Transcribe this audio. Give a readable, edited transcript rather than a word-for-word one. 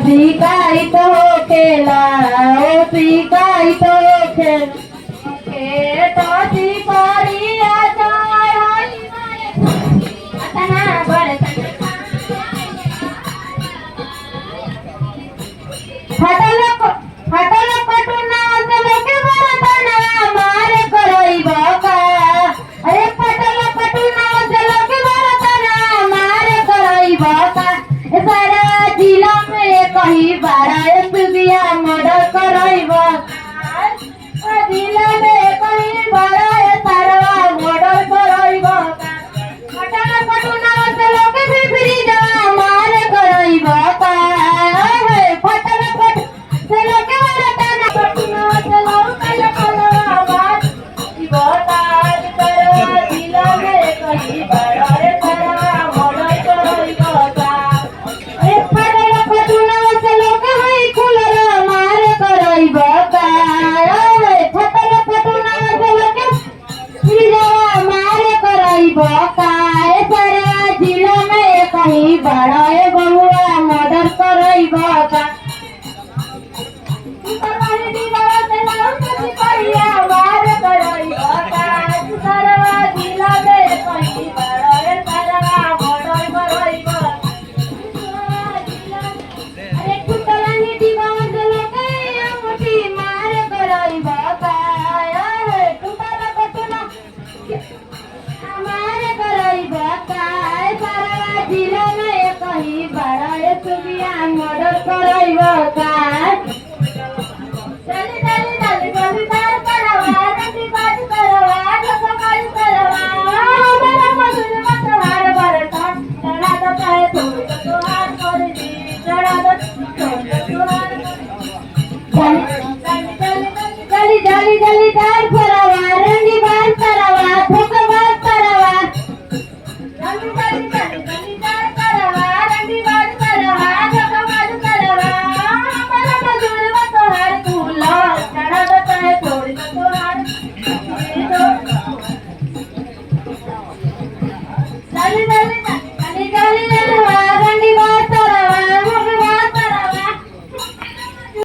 शिकायत होखेला ओ शिकायत होखे तो शिकारिया जाय अतना बरतन फाटल कटून के बरतन मार करइब का अरे फाटल कटून के बरतन मार करइब का सारा जिला में कहीं बारा सुबिया मर्डर करइब जिला में कहीं बारा सारा मर्डर करइब फाटल कटून के फिरी जा मार करइब का फाटल कट चलो के बरतन कटून चलो कल कलवा बात बताज कर जिला में कहीं बारा सारा मर्डर करइब का ए फाटल कटून चलो के हई कुलर मार करइब का ए फाटल कटून चलो के फिरी जा मार करइब का ए सारा जिला में कहीं बारा बबुआ मर्डर करइब का मर्डर करइब का चली चली चली चली तार करवा नदी बात करवा जब काल करवा मेरा मधुर मतवार बरता चढ़ा दो चाहे तो हाथ कर दी चढ़ा दो